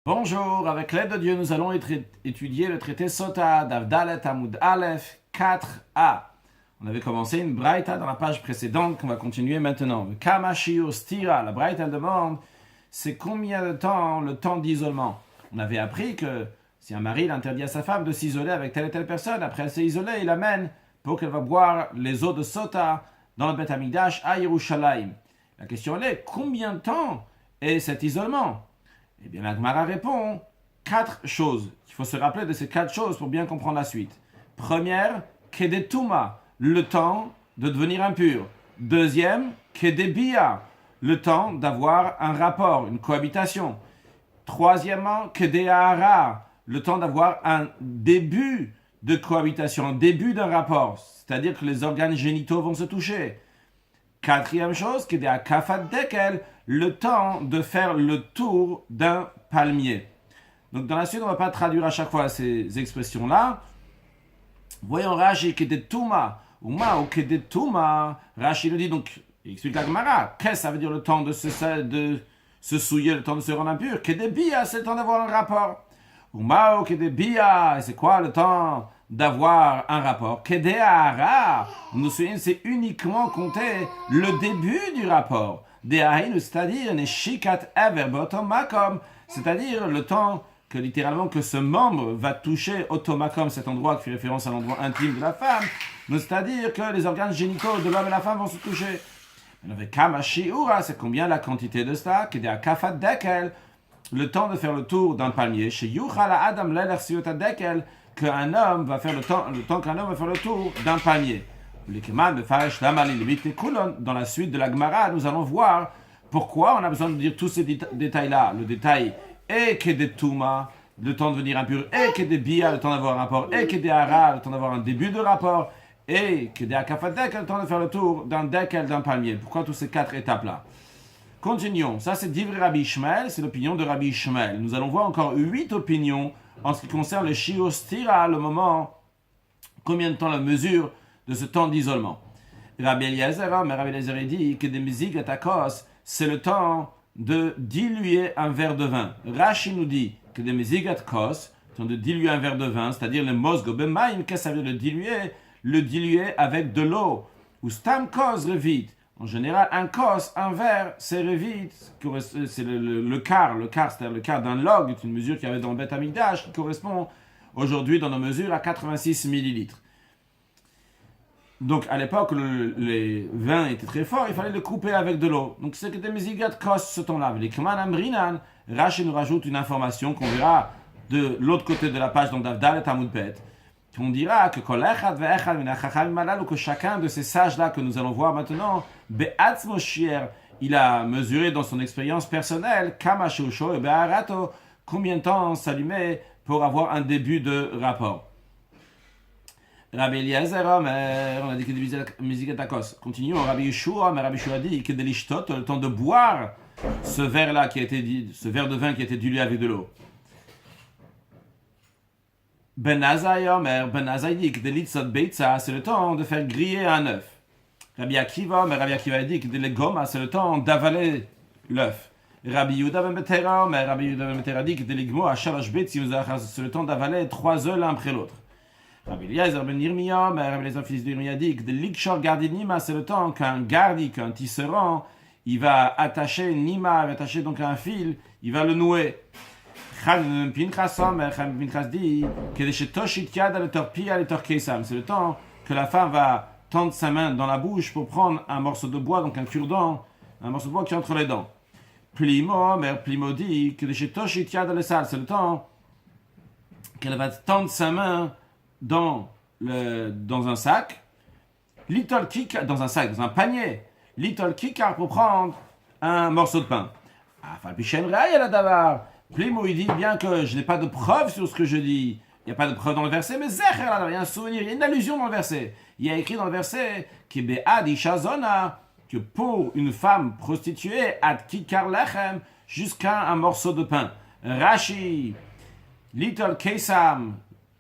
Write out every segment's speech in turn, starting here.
Bonjour, avec l'aide de Dieu, nous allons étudier le traité Sota d'Avdalet Hamoud Aleph 4a. On avait commencé une braïta dans la page précédente qu'on va continuer maintenant. Le Kama Shiur Stira, la braïta demande, c'est combien de temps le temps d'isolement. On avait appris que si un mari interdit à sa femme de s'isoler avec telle et telle personne, après elle s'est isolée, il l'amène pour qu'elle va boire les eaux de Sota dans le Beth Amikdash à Yerushalayim. La question est, combien de temps est cet isolement? Eh bien, la Gemara répond 4 choses. Il faut se rappeler de ces 4 choses pour bien comprendre la suite. Première, Kedetuma, le temps de devenir impur. Deuxième, Kedebia, le temps d'avoir un rapport, une cohabitation. Troisièmement, Kedeahara, le temps d'avoir un début de cohabitation, un début d'un rapport, c'est-à-dire que les organes génitaux vont se toucher. Quatrième chose, Kedekafat Dekel, le temps de faire le tour d'un palmier. Donc dans la suite, on ne va pas traduire à chaque fois ces expressions-là. Voyons Rashi, Kedetuma, ou Kedetuma. Rashi nous dit donc, il explique la Gemara, qu'est-ce que ça veut dire le temps de se souiller, le temps de se rendre impur? Kedebia, c'est le temps d'avoir un rapport. Ou Kedebia, c'est quoi le temps d'avoir un rapport? Kedeahara, nous souvenons, c'est uniquement compter le début du rapport. C'est-à-dire c'est-à-dire le temps que littéralement que ce membre va toucher automakom, cet endroit qui fait référence à l'endroit intime de la femme, c'est-à-dire que les organes génitaux de l'homme et la femme vont se toucher. Avec Kamashiura, c'est combien la quantité de cela? Kafat Dekel, le temps de faire le tour d'un palmier. Chez Yuchala Adam Lelersiota Dekel, qu'un homme va faire le temps qu'un homme va faire le tour d'un palmier. Dans la suite de la Gemara, nous allons voir pourquoi on a besoin de dire tous ces détails-là. Le détail est Kedetuma, le temps de devenir impur, et Kedebia, le temps d'avoir un rapport, et Kedehara, le temps d'avoir un début de rapport, et Kedehakafadek, le temps de faire le tour d'un dekel, d'un palmier. Pourquoi toutes ces 4 étapes-là? Continuons. Ça, c'est Divri Rabbi Ishmael, c'est l'opinion de Rabbi Ishmael. Nous allons voir encore 8 opinions en ce qui concerne le Shiur Stira, le moment, combien de temps la mesure de ce temps d'isolement. Rabbi Eliezer, mais Rabbi Eliezer dit que des musiques à takos, c'est le temps de diluer un verre de vin. Rashi nous dit que des musiques à takos, le temps de diluer un verre de vin, c'est-à-dire le mosgo bemaim, qu'est-ce que ça veut dire de diluer? Le diluer avec de l'eau. Ou stam kos revit. En général, un kos, un verre, c'est revit, c'est le quart, c'est-à-dire le quart d'un log, c'est une mesure qu'il y avait dans le Beth Amikdash, qui correspond aujourd'hui dans nos mesures à 86 millilitres. Donc, à l'époque, les vins étaient très forts, il fallait le couper avec de l'eau. Donc, c'est que des mesigat kos ce temps-là. Les Kman Amrinan, Rashi nous rajoute une information qu'on verra de l'autre côté de la page dans Davdal et Hamoud Bet. On dira que chacun de ces sages-là que nous allons voir maintenant, il a mesuré dans son expérience personnelle, combien de temps ça lui met pour avoir un début de rapport. Rabbi Eliezer, on a dit que des musiques takos. Continuons. Rabbi Yeshua, mais Rabbi Yeshua dit que de l'ishtot, le temps de boire ce verre-là ce verre de vin qui a été dilué avec de l'eau. Ben Azai dit que de l'itzot beitza, c'est le temps de faire griller un œuf. Rabbi Akiva, mais Rabbi Akiva dit que de l'egoma, c'est le temps d'avaler l'œuf. Rabbi Yehuda ben Betera, mais Rabbi Yehuda ben Betera dit que de l'igmo à shalosh beitzi, c'est le temps d'avaler 3 œufs l'un après l'autre. Rabbi Eliezer ben Yirmiyah, mais Rabbi Eliezer fils de Yirmiyah dit que de l'ikshor gardi nima, c'est le temps qu'un gardi, qu'un tisserand, il va attacher nima, il va attacher donc un fil, il va le nouer. Pinchas dit que c'est le temps que la femme va tendre sa main dans la bouche pour prendre un morceau de bois, donc un cure-dent, un morceau de bois qui est entre les dents. Plimo dit que c'est le temps qu'elle va tendre sa main dans un sac, dans un panier, little kikar pour prendre un morceau de pain. Plimo, il dit bien que je n'ai pas de preuve sur ce que je dis. Il n'y a pas de preuve dans le verset, mais Zecher, il y a un souvenir, il y a une allusion dans le verset. Il y a écrit dans le verset que pour une femme prostituée, ad kikar lechem, jusqu'à un morceau de pain. Rashi, little kesam,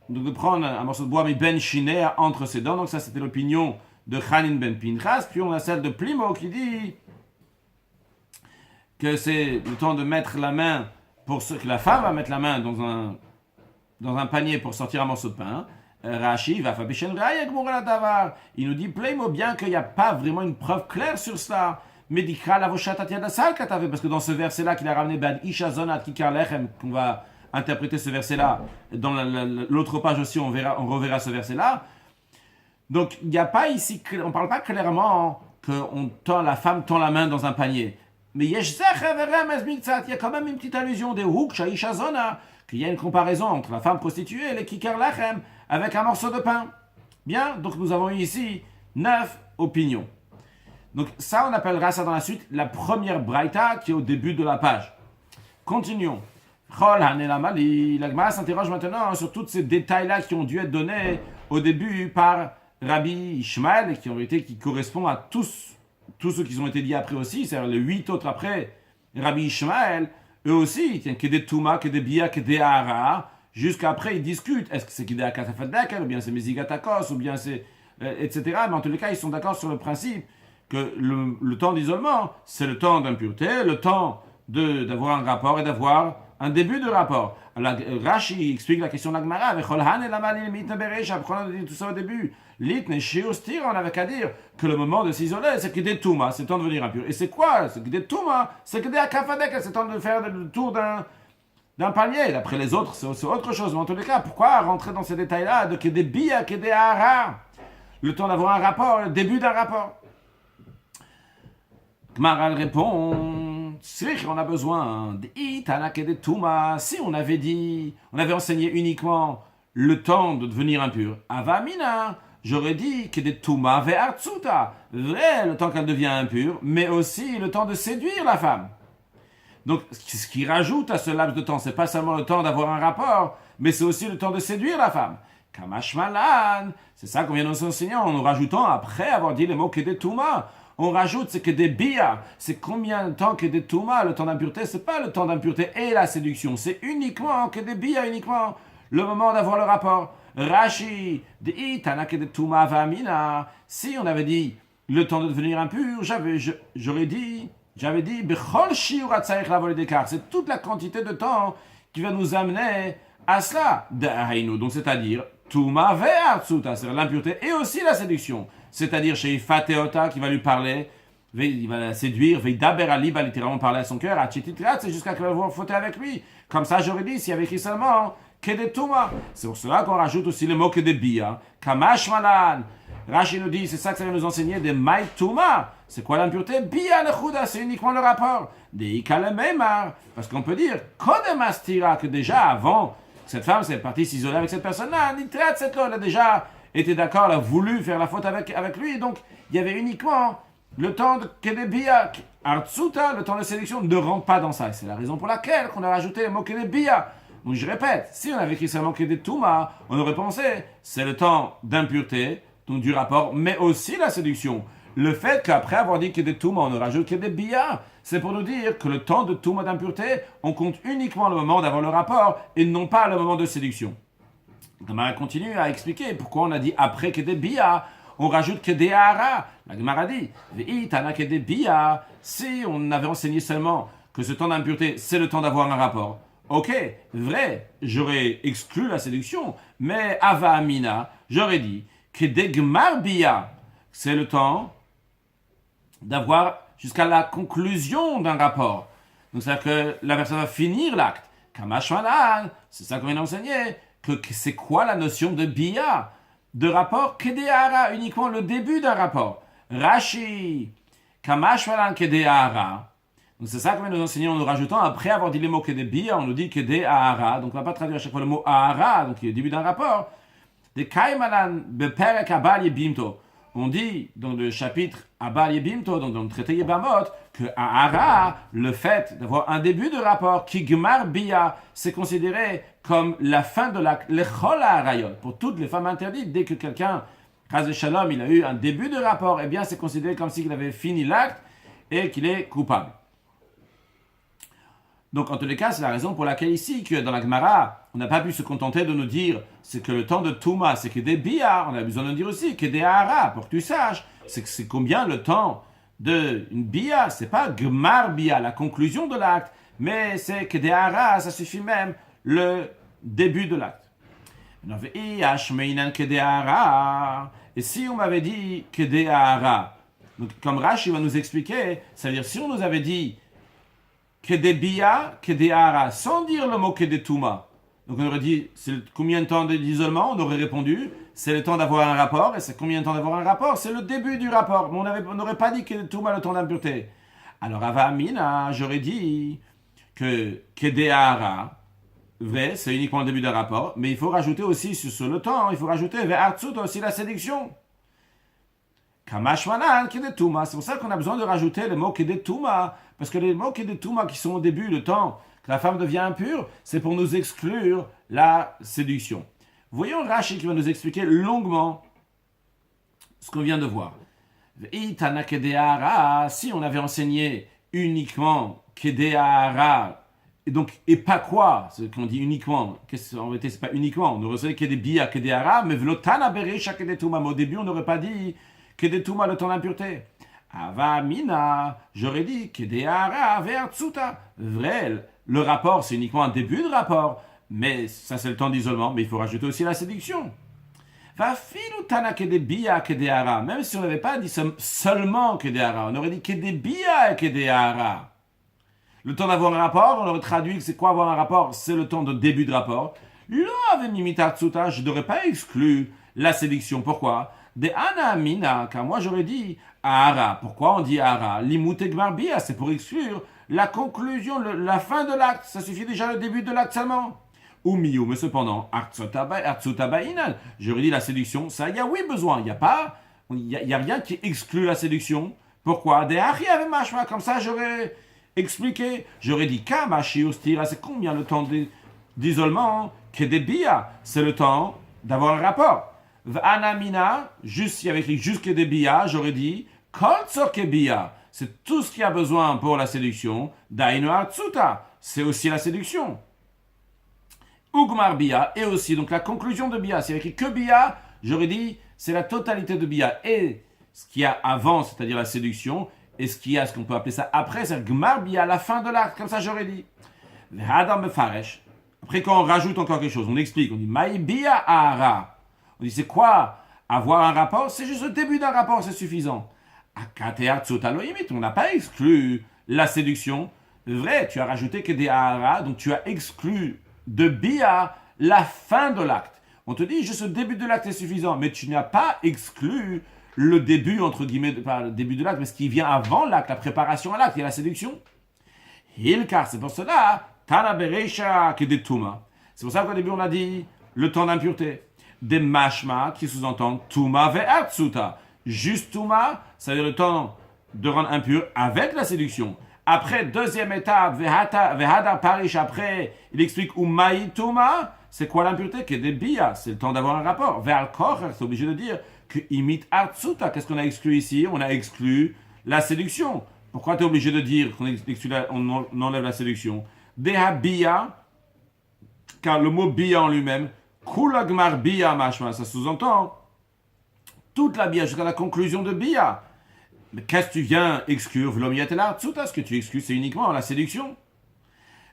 donc de prendre un morceau de bois, mais ben shiné entre ses dents. Donc ça, c'était l'opinion de Chanin ben Pinchas. Puis on a celle de Plimo qui dit que c'est le temps de mettre la main pour ce que la femme va mettre la main dans un panier pour sortir un morceau de pain, Rashi va fabricher il nous dit Playmo bien qu'il n'y a pas vraiment une preuve claire sur cela. Mais parce que dans ce verset-là qu'il a ramené Bad Isha Zonat Kikar Lechem, qu'on va interpréter ce verset-là, dans l'autre page aussi, on reverra ce verset-là. Donc il n'y a pas ici, on ne parle pas clairement que la femme tend la main dans un panier. Mais il y a quand même une petite allusion des Huk Shaisha Zona, qu'il y a une comparaison entre la femme prostituée et les Kikar Lechem avec un morceau de pain. Bien, donc nous avons eu ici 9 opinions. Donc ça, on appellera ça dans la suite la première braïta qui est au début de la page. Continuons. La Gemara s'interroge maintenant sur tous ces détails-là qui ont dû être donnés au début par Rabbi Ishmael et qui correspondent à tous ceux qui ont été dit après aussi, c'est-à-dire les 8 autres après Rabbi Ishmael, eux aussi, il y a que des Touma, que des Bia, que des Ahara, jusqu'après ils discutent, est-ce que c'est Kidea Katafadek, ou bien c'est Mezigatakos, ou bien c'est... etc. Mais en tous les cas, ils sont d'accord sur le principe que le temps d'isolement, c'est le temps d'impureté, le temps d'avoir un rapport et d'avoir un début de rapport. Alors, Rashi explique la question de la Gemara, pourquoi on a dit tout ça au début? On avait qu'à dire que le moment de s'isoler, c'est que des Touma, c'est le temps de devenir impur. Et c'est quoi? C'est que des Touma, c'est que des Akafadek, c'est le temps de faire le tour d'un panier. D'après les autres, c'est autre chose. Mais en tous les cas, pourquoi rentrer dans ces détails-là de que des Bia, que des Hara? Le temps d'avoir un rapport, le début d'un rapport. Gmaral répond, c'est qu'on a besoin de Touma. Si on avait enseigné uniquement le temps de devenir impur, Avamina, j'aurais dit que des Touma ve'artsuta, vrai, le temps qu'elle devient impure, mais aussi le temps de séduire la femme. Donc, ce qui rajoute à ce laps de temps, c'est pas seulement le temps d'avoir un rapport, mais c'est aussi le temps de séduire la femme. Kamashmalan, c'est ça qu'on vient de nous enseigner en nous rajoutant, après avoir dit les mots que des Touma, on rajoute c'est que des bia, c'est combien de temps que des touma, le temps d'impureté, c'est pas le temps d'impureté et la séduction, c'est uniquement que des bia, uniquement le moment d'avoir le rapport. Rashi, tana que des touma vamina, si on avait dit le temps de devenir impur, j'avais dit, bechol shiurat tsaich la volée d'écart, c'est toute la quantité de temps qui va nous amener à cela, donc c'est-à-dire touma ve'artsuta, c'est-à-dire l'impureté et aussi la séduction. C'est-à-dire chez Fateota qui va lui parler, il va la séduire, Daber Ali va littéralement parler à son cœur, c'est jusqu'à qu'elle va vouloir fauter avec lui. Comme ça, j'aurais dit, s'il y avait écrit seulement que des Touma. C'est pour cela qu'on rajoute aussi le mot que des Bia. Kamash Malan. Rashi nous dit, c'est ça que ça va nous enseigner, des Maï Touma. C'est quoi l'impureté? Bia le Chouda, c'est uniquement le rapport. Des Ikalememar. Parce qu'on peut dire, Kodemastira, que déjà avant, cette femme, c'est partie s'isoler avec cette personne-là, Nitrat, cette là, elle a déjà était d'accord, elle a voulu faire la faute avec lui, donc il y avait uniquement le temps de Kedebia, Artsuta, le temps de sélection ne rentre pas dans ça. C'est la raison pour laquelle on a rajouté le mot Kedebia. Donc je répète, si on avait écrit seulement Kedetouma, on aurait pensé, c'est le temps d'impureté, donc du rapport, mais aussi la séduction. Le fait qu'après avoir dit Kedetouma, on rajoute Kedebia, c'est pour nous dire que le temps de Touma d'impureté, on compte uniquement le moment d'avoir le rapport et non pas le moment de séduction. Gemara continue à expliquer pourquoi on a dit après que des bia, on rajoute que des hara. La Gemara dit, que des bia, si on avait enseigné seulement que ce temps d'impureté, c'est le temps d'avoir un rapport. Ok, vrai, j'aurais exclu la séduction, mais ava amina, j'aurais dit que des gmar bia, c'est le temps d'avoir jusqu'à la conclusion d'un rapport. Donc c'est-à-dire que la personne va finir l'acte. Kamashmalan, c'est ça qu'on vient d'enseigner. Que c'est quoi la notion de bia, de rapport kedehara, uniquement le début d'un rapport. Rashi, kamashmalan kedehara. Donc c'est ça qu'on vient de nous enseigner en nous rajoutant, après avoir dit les mots kedebia, on nous dit kedehara. Donc on ne va pas traduire à chaque fois le mot ahara, donc le début d'un rapport. De kaimalan beperek abal yebimto. On dit dans le chapitre Abal Yebimto, donc dans le traité Yebamot, que Ahara, le fait d'avoir un début de rapport, qui Gmar Bia, c'est considéré comme la fin de l'acte, l'Echol Harayot. Pour toutes les femmes interdites, dès que quelqu'un, Chaz Shalom, il a eu un début de rapport, eh bien c'est considéré comme s'il avait fini l'acte et qu'il est coupable. Donc, en tous les cas, c'est la raison pour laquelle ici, que dans la Gemara, on n'a pas pu se contenter de nous dire, c'est que le temps de Touma, c'est que des Bia, on a besoin de dire aussi que des Hara, pour que tu saches, c'est combien le temps d'une Bia, c'est pas Gmar Bia, la conclusion de l'acte, mais c'est que des haras, ça suffit même le début de l'acte. Et si on m'avait dit que des haras, donc comme Rashi va nous expliquer, c'est-à-dire si on nous avait dit que des bia, que des haras, sans dire le mot que des touma, donc on aurait dit c'est combien de temps d'isolement, on aurait répondu c'est le temps d'avoir un rapport, et c'est combien de temps d'avoir un rapport, c'est le début du rapport, mais on n'aurait pas dit que des touma le temps d'impureté. Alors Avamina, j'aurais dit que des haras, vrai, c'est uniquement le début d'un rapport, mais il faut rajouter aussi sur le temps, il faut rajouter ve'artzut aussi la séduction. Kamashmanan kedetuma, c'est pour ça qu'on a besoin de rajouter le mot kedetuma, parce que les mots kedetuma qui sont au début, le temps que la femme devient impure, c'est pour nous exclure la séduction. Voyons Rashi qui va nous expliquer longuement ce qu'on vient de voir. Itana kedeara, si on avait enseigné uniquement kedeara, et pas quoi, ce qu'on dit uniquement, en réalité c'est pas uniquement, on aurait dit qu'il y a des bia, qu'il y a des haras, mais v'lotana bereisha qu'il y a des touma, mais au début on n'aurait pas dit qu'il y a des touma le temps d'impureté. Ava mina, j'aurais dit qu'il y a des haras vers tsuta. Vrai, le rapport c'est uniquement un début de rapport, mais ça c'est le temps d'isolement, mais il faut rajouter aussi la séduction. Va filutana qu'il y a des bia, qu'il y a des haras, même si on n'avait pas dit seulement qu'il y a des haras, on aurait dit qu'il y a des bia et qu'il y a des haras. Le temps d'avoir un rapport, on aurait traduit que c'est quoi avoir un rapport, c'est le temps de début de rapport. Là, avec Mimita Tsuta, je n'aurais pas exclu la séduction. Pourquoi? Des Ana Mina, car moi j'aurais dit Ahara. Pourquoi on dit Ahara? Limut Gmarbia, c'est pour exclure la conclusion, la fin de l'acte. Ça suffit déjà le début de l'acte seulement. Ou miou, mais cependant, Artsuta Bainan, j'aurais dit la séduction, ça, il y a oui besoin. Il n'y a rien qui exclut la séduction. Pourquoi? Des Ari avec Mashma, comme ça j'aurais expliqué. J'aurais dit Kamashiustira, c'est combien le temps d'isolement? Que des bia, c'est le temps d'avoir un rapport. V'anamina, juste, il y avait écrit juste que des bia, j'aurais dit Koltsor ke bia, c'est tout ce qu'il y a besoin pour la séduction. Dainu Atsuta, c'est aussi la séduction. Ugmar bia, et aussi, donc la conclusion de bia, s'il y avait écrit que bia, j'aurais dit c'est la totalité de bia. Et ce qu'il y a avant, c'est-à-dire la séduction, et ce qu'il y a, ce qu'on peut appeler ça après, c'est Gmar bia, la fin de l'acte, comme ça j'aurais dit. V'hadam befaresh. Après, quand on rajoute encore quelque chose, on explique, on dit Maï bia ahara. On dit c'est quoi avoir un rapport? C'est juste le début d'un rapport, c'est suffisant. Akatea tsotaloimit, on n'a pas exclu la séduction. Vrai, tu as rajouté que des ahara, donc tu as exclu de bia la fin de l'acte. On te dit juste le début de l'acte est suffisant, mais tu n'as pas exclu le début, entre guillemets, pas le début de l'acte, mais ce qui vient avant l'acte, la préparation à l'acte, il y a la séduction. Hilkar, c'est pour cela, Tana Bereisha Kedetuma. C'est pour ça qu'au début on a dit le temps d'impureté. Des mashma qui sous-entendent Tuma ve'atsuta. Juste Tuma, ça veut dire le temps de rendre impur avec la séduction. Après, deuxième étape, Vehada Parish, après, il explique Umaï Tuma, c'est quoi l'impureté? Que des bia, c'est le temps d'avoir un rapport. Ve'al kocher, c'est obligé de dire que imit atsuta. Qu'est-ce qu'on a exclu ici? On a exclu la séduction. Pourquoi tu es obligé de dire qu'on on enlève la séduction? Deha bia, car le mot bia en lui-même, kulagmar bia mashma, ça sous-entend toute la bia jusqu'à la conclusion de bia. Mais qu'est-ce que tu viens exclure? V'lomiatela tsuta, ce que tu exclus, c'est uniquement la séduction.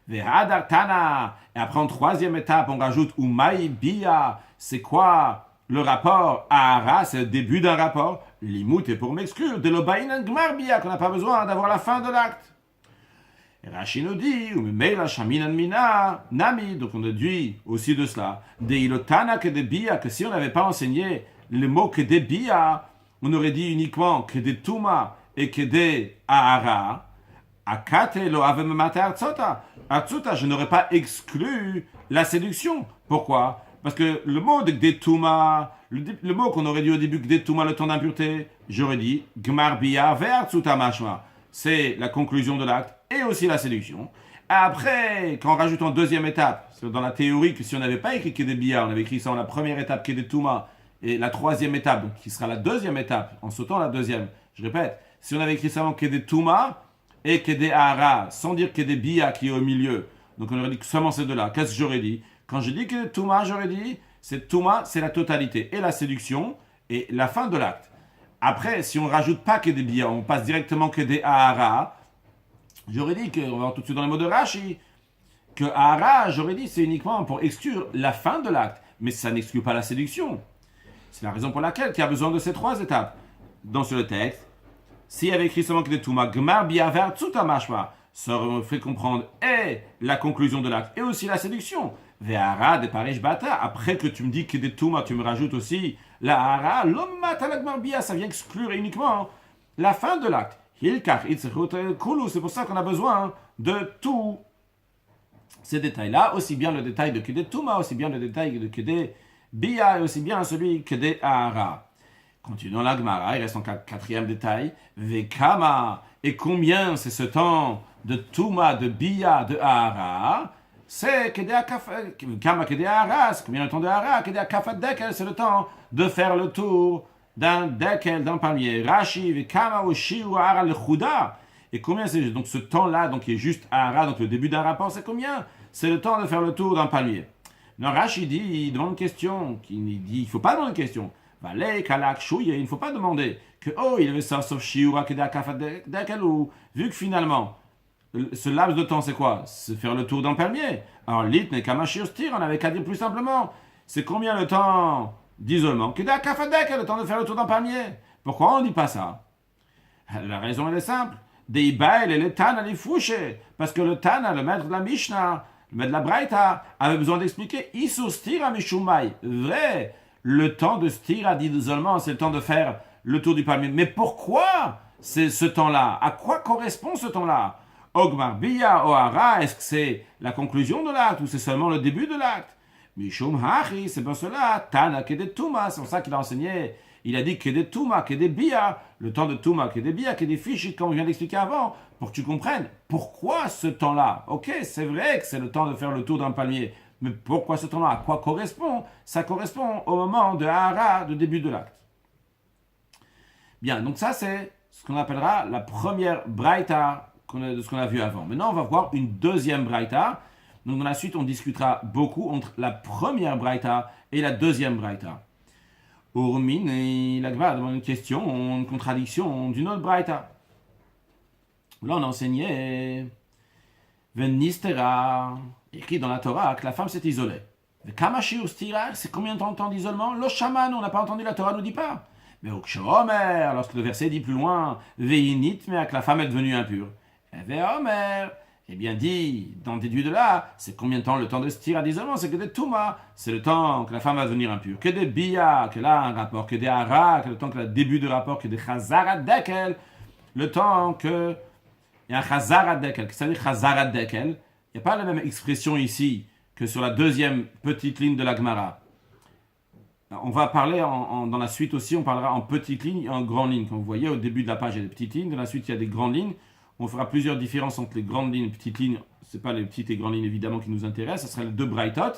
Vehadar tana, et après en troisième étape, on rajoute umai bia, c'est quoi le rapport? Ahara, c'est le début d'un rapport. L'imout est pour m'exclure. De l'obaïnan gmar bia, qu'on n'a pas besoin d'avoir la fin de l'acte. Et Rashi nous dit, donc on déduit aussi de cela, que si on n'avait pas enseigné le mot que des bia, on aurait dit uniquement que des tuma et que des ahara, je n'aurais pas exclu la séduction. Pourquoi? Parce que le mot de des tuma, le mot qu'on aurait dit au début que des tuma, le temps d'impureté, j'aurais dit gmar bia vers tsuta mashma. C'est la conclusion de l'acte et aussi la séduction. Après, quand on rajoute en deuxième étape, c'est dans la théorie que si on n'avait pas écrit que des bia, on avait écrit ça en la première étape, que des tuma, et la troisième étape, donc qui sera la deuxième étape, en sautant la deuxième, je répète, si on avait écrit ça en que des tuma et que des ahara, sans dire que des bia qui est au milieu, donc on aurait dit que seulement ces deux-là, qu'est-ce que j'aurais dit? Quand je dis que des tuma, j'aurais dit, c'est tuma, c'est la totalité, et la séduction, et la fin de l'acte. Après, si on ne rajoute pas que des bia, on passe directement que des ahara, J'aurais dit que, on va voir tout de suite dans les mots de Rashi, que Hara, j'aurais dit, c'est uniquement pour exclure la fin de l'acte, mais ça n'exclut pas la séduction. C'est la raison pour laquelle il y a besoin de ces trois étapes. Dans le texte, s'il y avait écrit seulement que des Touma, Gmar Biaver Tsuta Mashma, ça aurait fait comprendre et la conclusion de l'acte et aussi la séduction. Ve'ara de Parish Bata, après que tu me dis que des Touma, tu me rajoutes aussi la Hara, l'Ommata la Gmar Bia, ça vient exclure uniquement la fin de l'acte. C'est pour ça qu'on a besoin de tous ces détails-là, aussi bien le détail de Kedé Touma, aussi bien le détail de Kedé Bia, et aussi bien celui Kedé Hara. Continuons la Gemara, il reste en quatrième détail. Vekama, et combien c'est ce temps de Touma, de Bia, de Hara? C'est Kedé Kama Kedé Hara, c'est combien le temps de Hara? Kedé Kafat Dekel, c'est le temps de faire le tour d'un dekel, d'un palmier. Rashi, Vekama, Oshi, ou Hara, le Chouda. Et combien c'est donc ce temps-là, donc qui est juste Hara, donc le début d'un rapport, c'est combien? C'est le temps de faire le tour d'un palmier. Non, Rashi dit, il demande une question, il dit, il ne faut pas demander une question. Il ne faut pas demander que, oh, il avait ça, sauf Shiura, ou vu que finalement, ce laps de temps, c'est quoi? C'est faire le tour d'un palmier. Alors, lit n'est qu'à Mashiostir, on n'avait qu'à dire plus simplement, c'est combien le temps d'isolement? Le temps de faire le tour d'un palmier. Pourquoi on ne dit pas ça? La raison, elle est simple. Des bails et le Tana les fouché. Parce que le Tana, le maître de la Mishnah, le maître de la Braïta, avait besoin d'expliquer Isur stira mishumai. Vrai, le temps de stira d'isolement, c'est le temps de faire le tour du palmier. Mais pourquoi c'est ce temps-là? À quoi correspond ce temps-là? Ogmar Bia Ohara, est-ce que c'est la conclusion de l'acte ou c'est seulement le début de l'acte? Mishum Hachi, c'est pour cela, Tana Kedet Tuma, c'est pour ça qu'il a enseigné. Il a dit Kedet Tuma, Kedet Bia, le temps de Tuma, Kedet Bia, Kedet Fichit, comme je viens d'expliquer avant, pour que tu comprennes pourquoi ce temps-là. Ok, c'est vrai que c'est le temps de faire le tour d'un palmier, mais pourquoi ce temps-là? À quoi correspond? Ça correspond au moment de Hara, de début de l'acte. Bien, donc ça c'est ce qu'on appellera la première Braïta de ce qu'on a vu avant. Maintenant, on va voir une deuxième Braïta. Donc dans la suite, on discutera beaucoup entre la première Braïta et la deuxième Braïta. Urmin et la Gemara demande une question, une contradiction d'une autre Braïta. Là, on a enseigné Venistera, écrit dans la Torah que la femme s'est isolée. Kamashi Ustira, c'est combien de temps d'isolement? Lo Shaman, on n'a pas entendu, la Torah ne nous dit pas. Mais Okshomer, lorsque le verset dit plus loin, Veinit, mais que la femme est devenue impure. Veomer, eh bien dit, dans déduit de là, c'est combien de temps le temps de stira d'isolement? C'est que des Touma, c'est le temps que la femme va devenir impure. Que des Bia, que là un rapport, que des Hara, que le temps que le début de rapport, que des Chazara Dekel, le temps que il y a un Chazara Dekel. Qu'est-ce que ça veut dire Chazara Dekel? Il n'y a pas la même expression ici que sur la deuxième petite ligne de la Gemara. On va parler dans la suite aussi, on parlera en petite ligne et en grande ligne. Comme vous voyez, au début de la page, il y a des petites lignes, dans la suite, il y a des grandes lignes. On fera plusieurs différences entre les grandes lignes et les petites lignes. Ce n'est pas les petites et grandes lignes évidemment qui nous intéressent, ce sera les deux braïtot.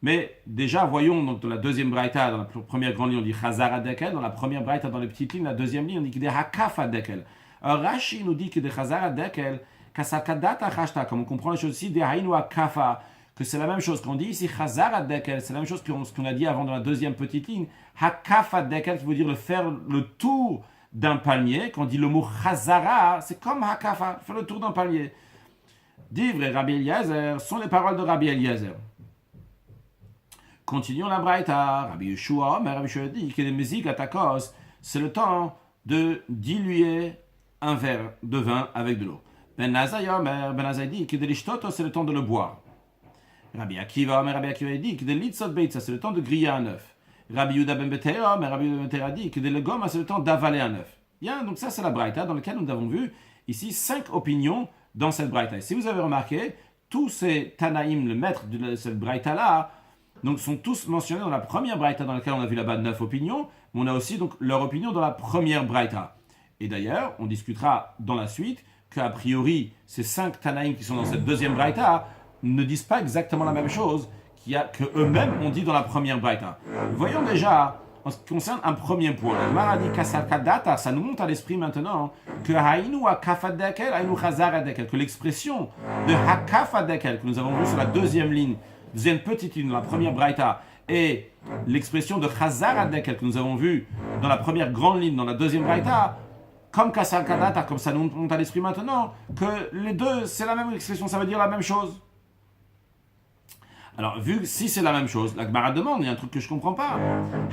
Mais déjà, voyons donc dans la deuxième braïta, dans la première grande ligne, on dit Chazara Dekel. Dans la première braïta, dans les petites lignes, la deuxième ligne, on dit que des Hakafa Dekel. Alors Rashi nous dit que des Chazara Dekel, Kasakadata Chashta, comme on comprend les choses ici, des Hainu Hakafa, que c'est la même chose qu'on dit ici, Chazara Dekel, c'est la même chose que ce qu'on a dit avant dans la deuxième petite ligne. Hakafa Dekel, qui veut dire faire le tour d'un palmier. Quand on dit le mot Chazara, c'est comme Hakafa, faire le tour d'un palmier. Divre et Rabbi Eliezer sont les paroles de Rabbi Eliezer. Continuons la Braïta. Rabbi Yeshua, mais Rabbi Yeshua dit que les musiques atakos, c'est le temps de diluer un verre de vin avec de l'eau. Ben Azai dit que de l'ishtoto, c'est le temps de le boire. Rabbi Akiva dit que de l'itzot beitza, c'est le temps de griller un œuf. Rabbi Yuda ben Betera, mais Rabbi Yuda ben Betera dit que de legoma, c'est le temps d'avaler un œuf. Bien, donc ça c'est la Braïta dans laquelle nous avons vu ici 5 opinions dans cette Braïta. Et si vous avez remarqué, tous ces Tanaïm, le maître de cette Braïta-là, donc sont tous mentionnés dans la première Braïta dans laquelle on a vu là-bas 9 opinions, mais on a aussi donc leur opinion dans la première Braïta. Et d'ailleurs, on discutera dans la suite qu'a priori, ces 5 Tanaïm qui sont dans cette deuxième Braïta ne disent pas exactement la même chose que eux-mêmes ont dit dans la première Braïta. Voyons déjà, en ce qui concerne un premier point, le Maradi Kasakadata, ça nous monte à l'esprit maintenant que Hainu Hakafadekel, Hainu Chazaradekel, que l'expression de Hakafadekel que nous avons vu sur la deuxième ligne, deuxième petite ligne dans la première Braïta, et l'expression de Chazaradekel que nous avons vu dans la première grande ligne dans la deuxième Braïta, comme Kasar Kadata, comme ça nous monte à l'esprit maintenant, que les deux, c'est la même expression, ça veut dire la même chose. Alors, vu que si c'est la même chose, la Gemara demande, il y a un truc que je ne comprends pas.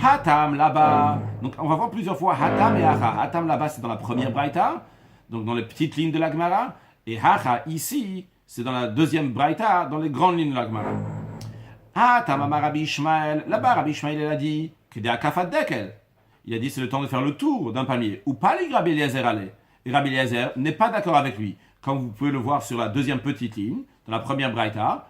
Hatam là-bas. Donc, on va voir plusieurs fois Hatam et Hacha. Hatam là-bas, c'est dans la première Braïta, donc dans les petites lignes de la Gemara. Et Hacha, ici, c'est dans la deuxième Braïta, dans les grandes lignes de la Gemara. Hatam Amar Rabbi Ishmael. Là-bas, Rabbi Ishmael, il a dit que des Akafat Dekel. Il a dit c'est le temps de faire le tour d'un palmier. Ou pas les Rabbi Eliezer allait. Et Rabbi Eliezer n'est pas d'accord avec lui. Comme vous pouvez le voir sur la deuxième petite ligne, dans la première Braïta.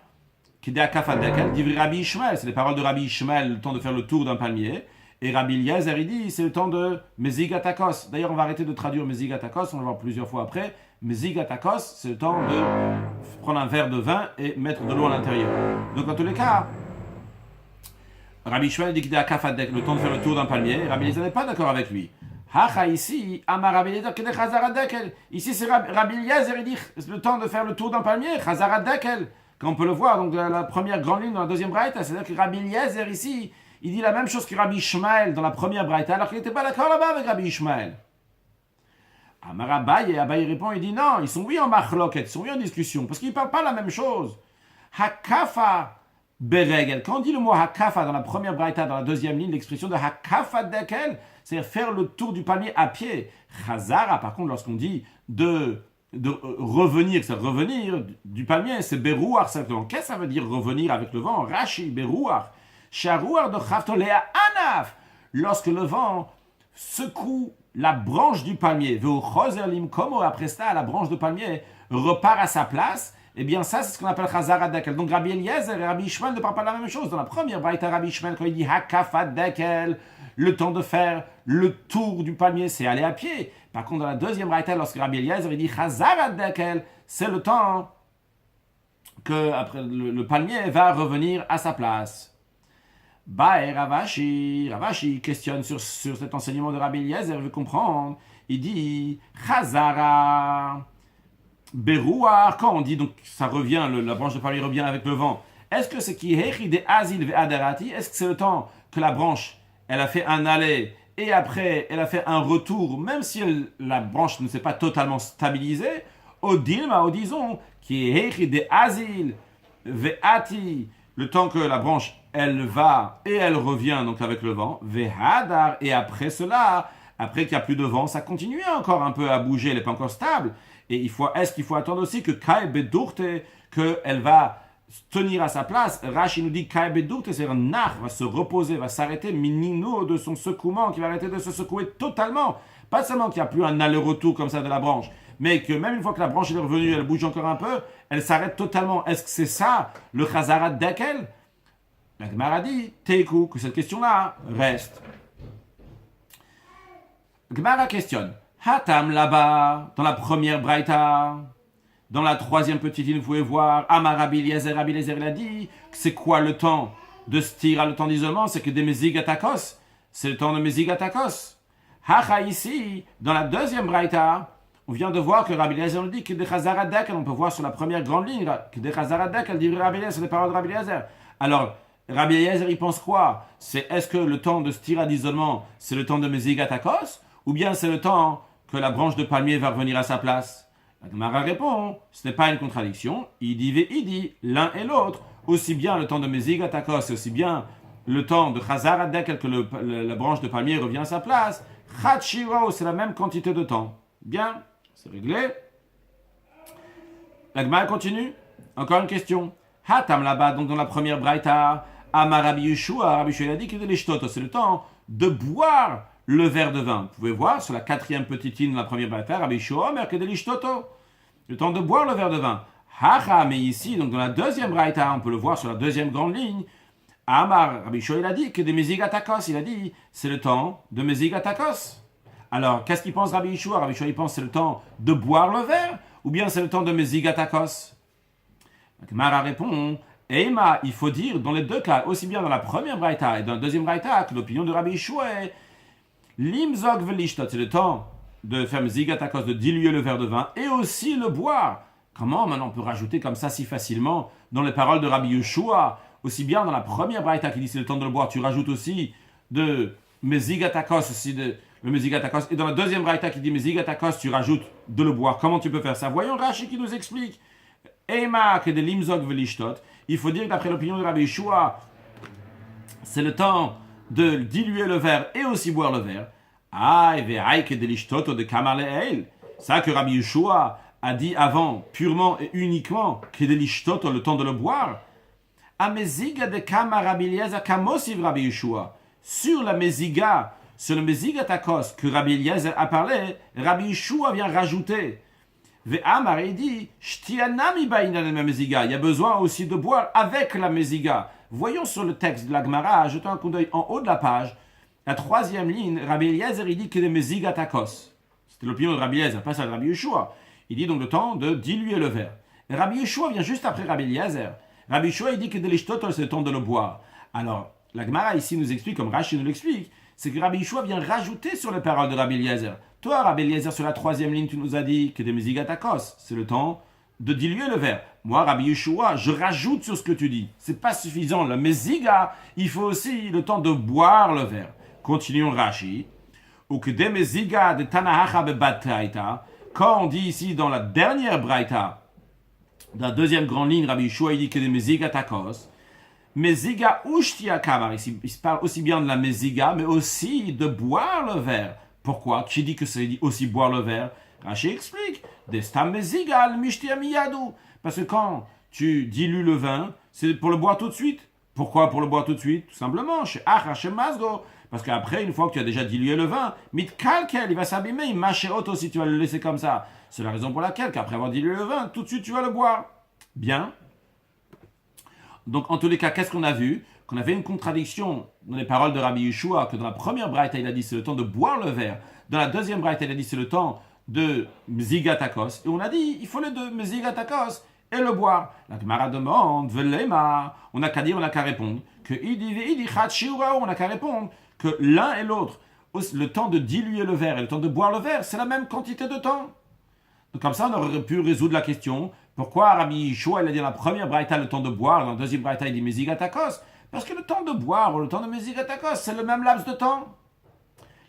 Rabbi Ishmael, c'est les paroles de Rabbi Ishmael, le temps de faire le tour d'un palmier. Et Rabbi Eliezer, il dit, c'est le temps de Mezigatakos. D'ailleurs, on va arrêter de traduire Mezigatakos, on va le voir plusieurs fois après. Mezigatakos, c'est le temps de prendre un verre de vin et mettre de l'eau à l'intérieur. Donc, dans tous les cas, Rabbi Ishmael dit qu'il est à Kafadek, le temps de faire le tour d'un palmier. Rabbi Eliezer n'est pas d'accord avec lui. Hacha ici, Amar Rabbi Eliezer, Kedech Hazaradekel. Ici, c'est Rabbi Eliezer, il dit, c'est le temps de faire le tour d'un palmier, Hazaradekel. On peut le voir, donc la première grande ligne dans la deuxième braïta, c'est-à-dire que Rabbi Eliezer ici, il dit la même chose que Rabbi Ishmael dans la première braïta, alors qu'il n'était pas d'accord là-bas avec Rabbi Ishmael. Amar Abaye, Abaye répond, il dit non, ils sont oui en machloket, ils sont oui en discussion, parce qu'ils ne parlent pas la même chose. Hakafa beregel, quand on dit le mot hakafa dans la première braïta, dans la deuxième ligne, l'expression de hakafa dekel, c'est-à-dire faire le tour du palmier à pied. Chazara, par contre, lorsqu'on dit de revenir, c'est revenir du palmier, c'est berouar simplement. Qu'est-ce que ça veut dire revenir avec le vent? Rashi, berouar. Sharouar de Chaftolea Anaf. Lorsque le vent secoue la branche du palmier, comme après ça, la branche de palmier repart à sa place, eh bien ça, c'est ce qu'on appelle Chazara Dekel. Donc Rabbi Eliezer et Rabbi Ishmael ne parlent pas de la même chose. Dans la première braïta, Rabbi Ishmael, quand il dit Hakafat Dekel, le temps de faire le tour du palmier, c'est aller à pied. Par contre, dans la deuxième braïta, lorsque Rabbi Eliezer il dit Chazara Dekel, c'est le temps que après, le palmier va revenir à sa place. Ravashi questionne sur cet enseignement de Rabbi Eliezer, il veut comprendre. Il dit Chazara Berouar, quand on dit donc ça revient, la branche de palmier revient avec le vent, est-ce que c'est qui de Azil Ve'adarati? Est-ce que c'est le temps que la branche elle a fait un aller et après elle a fait un retour, même si la branche ne s'est pas totalement stabilisée? Odilma, disons, qui est de Azil Ve'ati, le temps que la branche elle va et elle revient donc avec le vent, Ve'hadar, et après cela, après qu'il n'y a plus de vent, ça continue encore un peu à bouger, elle n'est pas encore stable. Et est-ce qu'il faut attendre aussi que Kai Bedurte, qu'elle va tenir à sa place? Rashi nous dit Kai Bedurte, c'est un nar, va se reposer, va s'arrêter, minino de son secouement, qui va arrêter de se secouer totalement. Pas seulement qu'il n'y a plus un aller-retour comme ça de la branche, mais que même une fois que la branche est revenue, elle bouge encore un peu, elle s'arrête totalement. Est-ce que c'est ça, le Chazarat Dekel? La Gemara dit, Teiku, que cette question-là reste. Gemara questionne. Hatam là-bas, dans la première braïta, dans la troisième petite ligne, vous pouvez voir, Amar Rabbi Eliezer, il a dit, c'est quoi le temps de stira, le temps d'isolement? C'est que des Mezigatakos, c'est le temps de Mezigatakos. Hacha ici, dans la deuxième braïta, on vient de voir que Rabbi Eliezer nous dit que des Chazarat Dekel, on peut voir sur la première grande ligne, que des Chazarat Dekel, dit Rabbi Eliezer, c'est les paroles de Rabbi Eliezer. Alors, Rabbi Eliezer, il pense quoi? Est-ce que le temps de stira d'isolement, c'est le temps de Mezigatakos? Ou bien c'est le temps que la branche de palmier va revenir à sa place? La Gemara répond, ce n'est pas une contradiction, il dit l'un et l'autre, aussi bien le temps de Mezigatakos, aussi bien le temps de Chazarat Dekel que la branche de palmier revient à sa place. Chachiro, c'est la même quantité de temps. Bien, c'est réglé. La Gemara continue, encore une question. Hatam là-bas, donc dans la première braïta, Amar Rabbi Yeshua, Rabbi Yeshua a dit que c'est le temps de boire le verre de vin. Vous pouvez voir sur la quatrième petite ligne de la première braïta, Rabbi Yeshua, le temps de boire le verre de vin. Hacha, mais ici, donc dans la deuxième braïta, on peut le voir sur la deuxième grande ligne, Amar, Rabbi Yeshua, il a dit que des Mezigatakos, il a dit, c'est le temps de Mezigatakos. Alors, qu'est-ce qu'il pense Rabbi Yeshua? Rabbi Yeshua, il pense que c'est le temps de boire le verre, ou bien c'est le temps de Mezigatakos? Mara répond, Eima, il faut dire dans les deux cas, aussi bien dans la première braïta et dans la deuxième braïta, que l'opinion de Rabbi Yeshua est Limzog velishtot, c'est le temps de faire Mezigatakos, de diluer le verre de vin, et aussi le boire. Comment maintenant on peut rajouter comme ça si facilement dans les paroles de Rabbi Yeshua, aussi bien dans la première braïta qui dit c'est le temps de le boire, tu rajoutes aussi de Mezigatakos, aussi le Mezigatakos. Et dans la deuxième braïta qui dit Mezigatakos, tu rajoutes de le boire. Comment tu peux faire ça? Voyons Rashi qui nous explique. Ema que de limzog velishtot. Il faut dire que d'après l'opinion de Rabbi Yeshua, c'est le temps de diluer le verre et aussi boire le verre. Ah, et ve'ai que de lishtot de kamar le'el. Ça que Rabbi Yeshua a dit avant, purement et uniquement, que de lishtot le temps de le boire. A meziga de kamar Rabbi Eliezer kamosiv Rabbi Yeshua. Sur la meziga, sur le mezigatakos que Rabbi Eliezer a parlé, Rabbi Yeshua vient rajouter. Ve'amar, il dit, shtianami ba'ina de meziga. Il y a besoin aussi de boire avec la meziga. Voyons sur le texte de la Gemara, jetons un coup d'œil en haut de la page, la troisième ligne, Rabbi Eliezer, il dit que des mezigatakos. C'était l'opinion de Rabbi Eliezer, pas ça de Rabbi Yeshua. Il dit donc le temps de diluer le verre. Et Rabbi Yeshua vient juste après Rabbi Eliezer. Rabbi Yeshua, il dit que de l'ishtotol, c'est le temps de le boire. Alors, la Gemara ici nous explique, comme Rashi nous l'explique, c'est que Rabbi Yeshua vient rajouter sur les paroles de Rabbi Eliezer. Toi, Rabbi Eliezer, sur la troisième ligne, tu nous as dit que des mezigatakos, c'est le temps de diluer le verre. Moi, Rabbi Yeshua, je rajoute sur ce que tu dis. C'est pas suffisant. Le meziga, il faut aussi le temps de boire le verre. Continuons Rashi. Ou que des meziga de Tanahacha bebatraita. Quand on dit ici dans la dernière braïta, dans la deuxième grande ligne, Rabbi Yeshua, il dit que des mezigatakos. Meziga ushtia kamar. Ici, il se parle aussi bien de la meziga, mais aussi de boire le verre. Pourquoi? Qui dit que c'est aussi boire le verre? Rashi explique. Destam meziga al mishtia miyadu. Parce que quand tu dilues le vin, c'est pour le boire tout de suite. Pourquoi pour le boire tout de suite? Tout simplement, chez Acha Masgo. Parce qu'après, une fois que tu as déjà dilué le vin, mitkalkel, il va s'abîmer, il mâche auto si tu vas le laisser comme ça. C'est la raison pour laquelle, qu'après avoir dilué le vin, tout de suite tu vas le boire. Bien. Donc, en tous les cas, qu'est-ce qu'on a vu? Qu'on avait une contradiction dans les paroles de Rabbi Yeshua, que dans la première braïta, il a dit c'est le temps de boire le verre. Dans la deuxième braïta, il a dit c'est le temps de mezigatakos. Et on a dit, il faut les deux, mezigatakos et le boire. La Gemara demande, velema. On n'a qu'à dire, on n'a qu'à répondre. Que on n'a qu'à répondre que l'un et l'autre, le temps de diluer le verre et le temps de boire le verre, c'est la même quantité de temps. Donc comme ça, on aurait pu résoudre la question. Pourquoi Rabbi Yeshua, il a dit dans la première braïta le temps de boire, dans la deuxième braïta, il dit mezigatakos? Parce que le temps de boire ou le temps de mezigatakos, c'est le même laps de temps.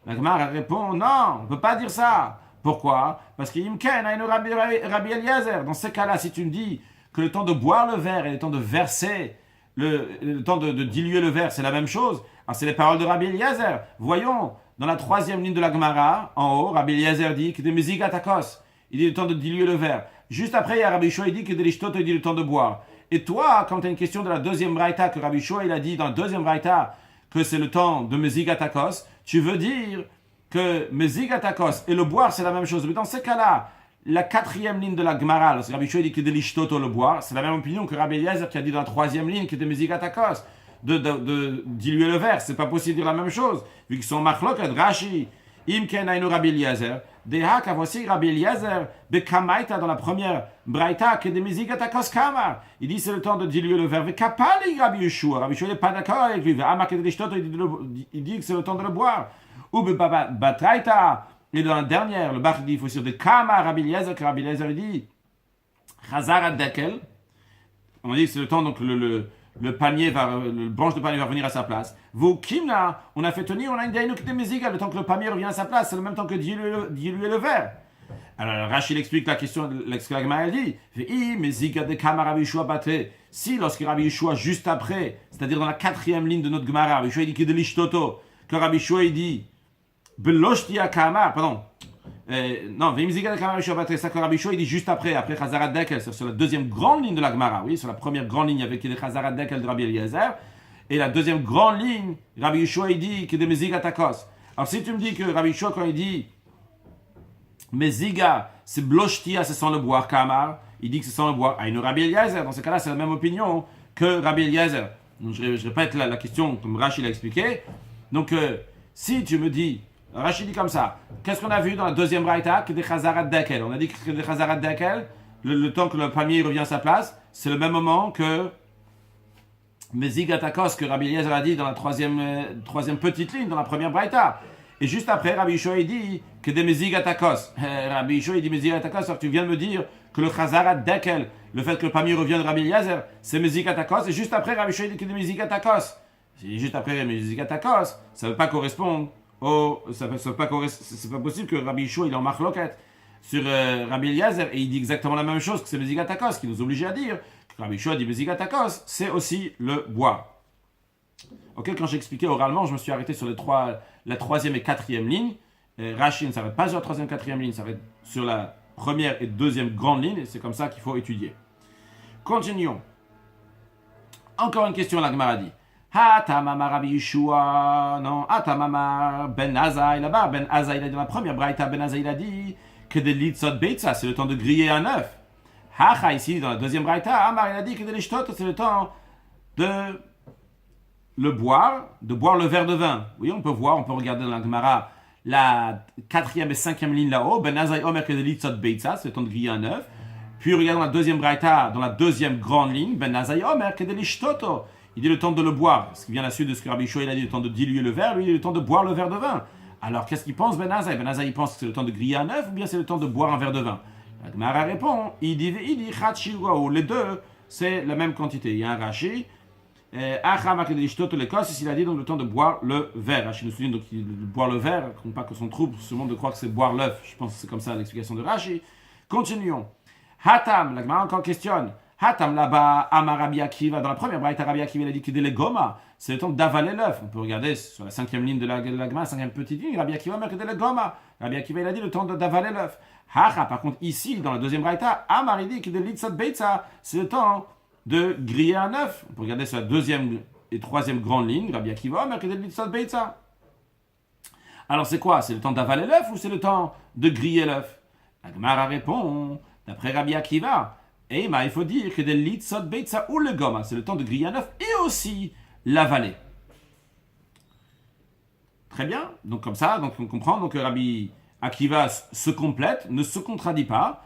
La Gemara répond, non, on ne peut pas dire ça. Pourquoi? Parce qu'il me ken, Rabbi Eliezer. Dans ce cas-là, si tu me dis que le temps de boire le verre et le temps de verser, le temps de diluer le verre, c'est la même chose, alors c'est les paroles de Rabbi Eliezer. Voyons, dans la troisième ligne de la Gemara, en haut, Rabbi Eliezer dit que des mezigatakos. Il dit le temps de diluer le verre. Juste après, il y a Rabbi Yeshua, il dit que de l'ishtot, il dit le temps de boire. Et toi, quand tu as une question de la deuxième braïta, que Rabbi Yeshua, il a dit dans la deuxième braïta que c'est le temps de mezigatakos, tu veux dire que mezigatakos et le boire, c'est la même chose. Mais dans ce cas-là, la quatrième ligne de la Gemara, lorsque Rabbi Yeshua dit que de l'ishtoto le boire, c'est la même opinion que Rabbi Eliezer qui a dit dans la troisième ligne que de mezigatakos, de diluer le verre. C'est pas possible de dire la même chose, vu qu'ils sont machloket, Rashi, imken ainu Rabbi Eliezer, dehaka, voici Rabbi Eliezer, bekamaita dans la première braïta, que de mezigatakos kamar. Il dit c'est le temps de diluer le verre. Vekapali Rabbi Yeshua. Rabbi Yeshua n'est pas d'accord avec lui. Ama que de l'ishtoto, il dit que c'est le temps de le boire. Ou batraita. Et dans la dernière, le Bach dit, il faut dire de Kama Rabbi Eliezer, que Rabbi Eliezer dit, Chazar ad-Dekel. On dit que c'est le temps, donc le panier le branche de panier va revenir à sa place. Vous, Kimna, on a fait tenir, on a une daïnouk de Meziga, le temps que le panier revient à sa place, c'est le même temps que diluer le verre. Alors, Rachid explique la question, ce que la Gemara dit. Meziga de Kama Rabbi Yeshua batre. Si, lorsque Rabbi Yeshua, juste après, c'est-à-dire dans la quatrième ligne de notre Gemara, Rabbi Yeshua, il dit qu'il de l'ishtoto, que Rabbi Yeshua, il dit, Beloshtia Kamar, pardon. Non, Vimziga Kamar Yeshua, ça que Rabbi Yeshua, il dit juste après Chazarat Dekel, sur la deuxième grande ligne de la Gemara, oui, sur la première grande ligne avec les Chazarat Dekel de Rabbi Eliezer, et la deuxième grande ligne, Rabbi Yeshua, il dit que des Meziga Takos. Alors si tu me dis que Rabbi Yeshua, quand il dit Meziga, c'est Bloshtia, c'est sans le boire, Kamar, il dit que c'est sans le boire. Ah, une Rabbi Eliezer, dans ce cas-là, c'est la même opinion que Rabbi Eliezer. Donc je répète la question, comme Rachid l'a expliqué. Donc, si tu me dis, Rachid dit comme ça, qu'est-ce qu'on a vu dans la deuxième braïta? Que des Chazarat Dekel. On a dit que des Chazarat Dekel, le temps que le panier revient à sa place, c'est le même moment que Mezigatakos, que Rabbi Eliezer a dit dans la troisième petite ligne, dans la première braïta. Et juste après, Rabbi Yeshua dit que des Mezigatakos. Rabbi Yeshua dit Mezigatakos, alors tu viens de me dire que le Chazarat Dekel, le fait que le panier revienne de Rabbi Eliezer, c'est Mezigatakos. Et juste après, Rabbi Yeshua dit que des Mezigatakos. C'est juste après Mezigatakos, ça ne veut pas correspondre Oh, c'est pas possible que Rabbi Yeshua il est en marloquette sur Rabbi Eliezer et il dit exactement la même chose que c'est le zigatakos qui nous oblige à dire que Rabbi Yeshua dit le zigatakos, c'est aussi le bois. Ok, quand j'ai expliqué oralement, je me suis arrêté sur la troisième et quatrième ligne. Rashi ne s'arrête pas sur la troisième et quatrième ligne, ça s'arrête sur la première et deuxième grande ligne, et c'est comme ça qu'il faut étudier. Continuons. Encore une question, la Gemara dit. Hatamama Rabbi Yeshua, non, Hatamama Ben Azai, là-bas, Ben Azai, il a dit dans la première braïta, Ben Azai, il a dit que de l'itzot beitza, c'est le temps de griller un œuf. Hacha, ici, dans la deuxième braïta, Amar, il a dit que de l'ishtot, c'est le temps de boire le verre de vin. Oui, on peut regarder dans la Gemara, la quatrième et cinquième ligne là-haut, Ben Azai Omer que de l'itzot beitza, c'est le temps de griller un œuf. Puis regardons la deuxième braïta, dans la deuxième grande ligne, Ben Azai Omer que de l'ishtoto. Il dit le temps de le boire, ce qui vient à la suite de ce que Rabbi Yeshua il a dit, le temps de diluer le verre, lui il dit le temps de boire le verre de vin. Alors qu'est-ce qu'il pense Ben Azai? Ben Azai il pense que c'est le temps de griller un œuf ou bien c'est le temps de boire un verre de vin? La Gemara répond, il dit les deux c'est la même quantité. Il y a un Rashi, ici il a dit donc le temps de boire le verre. Rashi nous souligne donc boire le verre, pas que son trouble, ce monde de croire que c'est boire l'œuf. Je pense que c'est comme ça l'explication de Rashi. Continuons. Hatam, la Gemara encore questionne. Hatam là-bas, Amar Rabbi Akiva, dans la première braïta, Rabbi Akiva, il a dit que des goma, c'est le temps d'avaler l'œuf. On peut regarder sur la cinquième ligne de la Gemara, cinquième petite ligne, Rabbi Akiva, mais que des goma. Rabbi Akiva, il a dit le temps d'avaler l'œuf. Hacha, par contre, ici, dans la deuxième braïta, Amar, il dit que des litzot beitza, c'est le temps de griller un œuf. On peut regarder sur la deuxième et troisième grande ligne, Rabbi Akiva, mais que des litzot beitza. Alors c'est quoi? C'est le temps d'avaler l'œuf ou c'est le temps de griller l'œuf? La Gemara répond, d'après Rabbi Akiva, et il faut dire que des litzot beitza ou le goma, c'est le temps de griller un œuf et aussi l'avaler. Très bien, donc comme ça, donc on comprend donc Rabbi Akiva se complète, ne se contredit pas,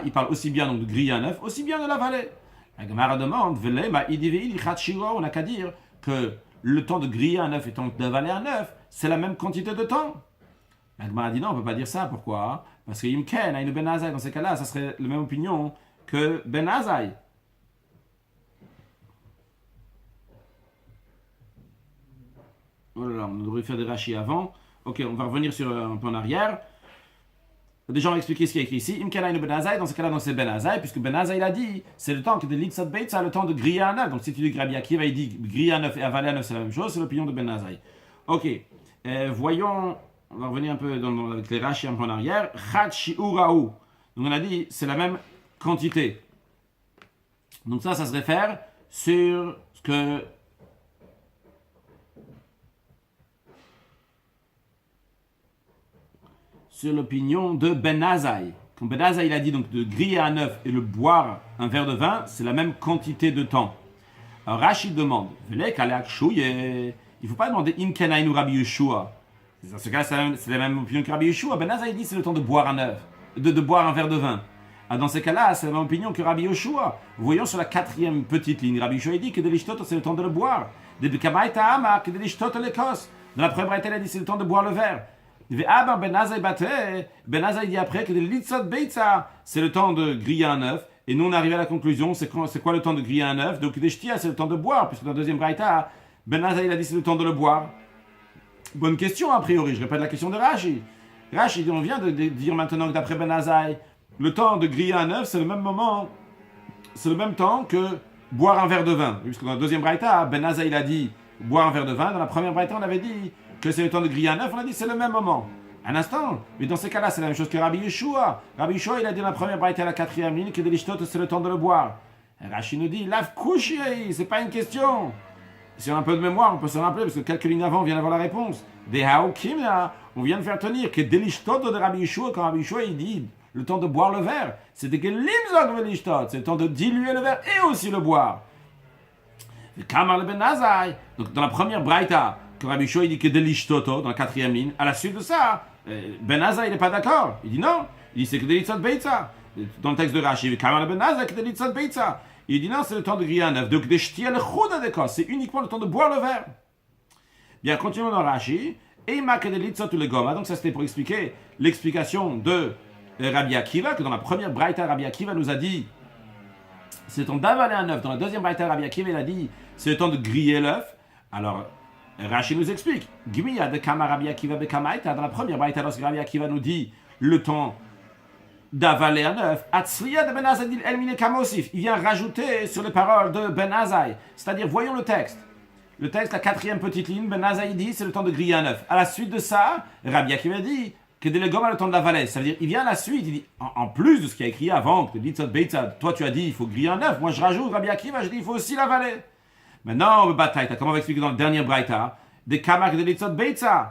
il parle aussi bien donc de griller un œuf, aussi bien de l'avaler. La Gemara demande, on n'a qu'à dire que le temps de griller un œuf et le temps d'avaler un œuf, c'est la même quantité de temps. La Gemara dit non, on ne peut pas dire ça, pourquoi? Parce que Imken, Aïnou Ben Azai, dans ces cas-là, ça serait la même opinion que Ben Azai. Oh là là, on devrait faire des rachis avant. Ok, on va revenir sur un peu en arrière. Déjà, on va expliquer ce qui est écrit ici. Imken Aïnou Ben Azai, dans ce cas-là, c'est Ben Azai, puisque Ben Azai il a dit, c'est le temps que de l'itzot beitza, le temps de griller un œuf. Donc si tu dis Rabbi Akiva, il dit griller un œuf et avaler un œuf, c'est la même chose, c'est l'opinion de Ben Azai. Ok, voyons, on va revenir un peu avec les rachis un peu en arrière. Chad shi'urahu. Donc on a dit, c'est la même quantité. Donc ça se réfère sur ce que sur l'opinion de Ben Azai. Quand Ben Azai il a dit donc de griller un œuf et le boire un verre de vin, c'est la même quantité de temps. Alors Rachid demande, il ne faut pas demander Imkenainu Rabbi Yeshua. Dans ce cas, c'est la même opinion que Rabbi Yeshua. Ben Azai dit c'est le temps de boire un œuf, de boire un verre de vin. Dans ces cas-là, c'est la même opinion que Rabbi Yeshua. Voyons sur la quatrième petite ligne, Rabbi Yeshua dit que de l'ishtot, c'est le temps de le boire. De Bekabaïta Ama, que de l'ishtot l'ekos. Dans la première braïta, il a dit c'est le temps de boire le verre. Ben Azai dit après que de l'itzot beitza, c'est le temps de griller un œuf. Et nous, on arrive à la conclusion, c'est quoi le temps de griller un œuf? Donc, c'est le temps de boire, puisque dans la deuxième braïta, Ben Azai il a dit c'est le temps de le boire. Bonne question, a priori. Je répète la question de Rashi. Rashi, on vient de dire maintenant que d'après Ben Azai, le temps de griller un œuf, c'est le même temps que boire un verre de vin. Puisque dans la deuxième braïta, Ben Azai il a dit boire un verre de vin. Dans la première braïta, on avait dit que c'est le temps de griller un œuf, on a dit c'est le même moment. Un instant, mais dans ces cas-là, c'est la même chose que Rabbi Yeshua. Rabbi Yeshua, il a dit dans la première braïta à la quatrième ligne que de l'ishtot, c'est le temps de le boire. Et Rashi nous dit, lave couché, c'est pas une question. Si on a un peu de mémoire, on peut se rappeler, parce que quelques lignes avant, on vient d'avoir la réponse. Des Haokimna, on vient de faire tenir que de l'ishtot de Rabbi Yeshua, quand Rabbi Yeshua, il dit le temps de boire le verre, c'était que l'imzog de l'ishtot, c'est le temps de diluer le verre et aussi le boire. Et Kamar le Ben Azai, donc dans la première braïta, quand Rabbi Yeshua, il dit que de l'ishtoto, dans la quatrième ligne, à la suite de ça, Ben Azai, il n'est pas d'accord. Il dit non. Il dit c'est que de l'itzot beitza. Dans le texte de Rashi, Kamar Ben Azai, que de l'itzot beitza. Il dit non, c'est le temps de griller un œuf. Donc, de shtia le chouda de kos. C'est uniquement le temps de boire le verre. Bien, continuons dans Rashi. Et il marque de l'itzot ou le goma. Donc, ça c'était pour expliquer l'explication de Rabbi Akiva, que dans la première braïta, Rabbi Akiva nous a dit c'est le temps d'avaler un œuf. Dans la deuxième braïta, Rabbi Akiva, il a dit c'est le temps de griller l'œuf. Alors, Rashi nous explique. Gmiya de Kama Rabbi Akiva Bekamaita. Dans la première braïta, lorsque Rabbi Akiva nous dit le temps d'avaler un œuf, Atzliya de Ben Azai dit Elmine Kamosif. Il vient rajouter sur les paroles de Ben Azai. C'est-à-dire, voyons le texte. Le texte, la quatrième petite ligne, Ben Azai dit c'est le temps de griller un œuf. À la suite de ça, Rabbi Akiva dit que Delegom a le temps de l'avaler. Ça veut dire, il vient à la suite, il dit, en plus de ce qu'il a écrit avant, que Litzot Beitzad, toi tu as dit il faut griller un œuf, moi je rajoute, Rabbi Akiva, je dis il faut aussi l'avaler. Maintenant, bataille, comme on va expliquer dans le dernier braïta, des kamak de Litzot Beitzad.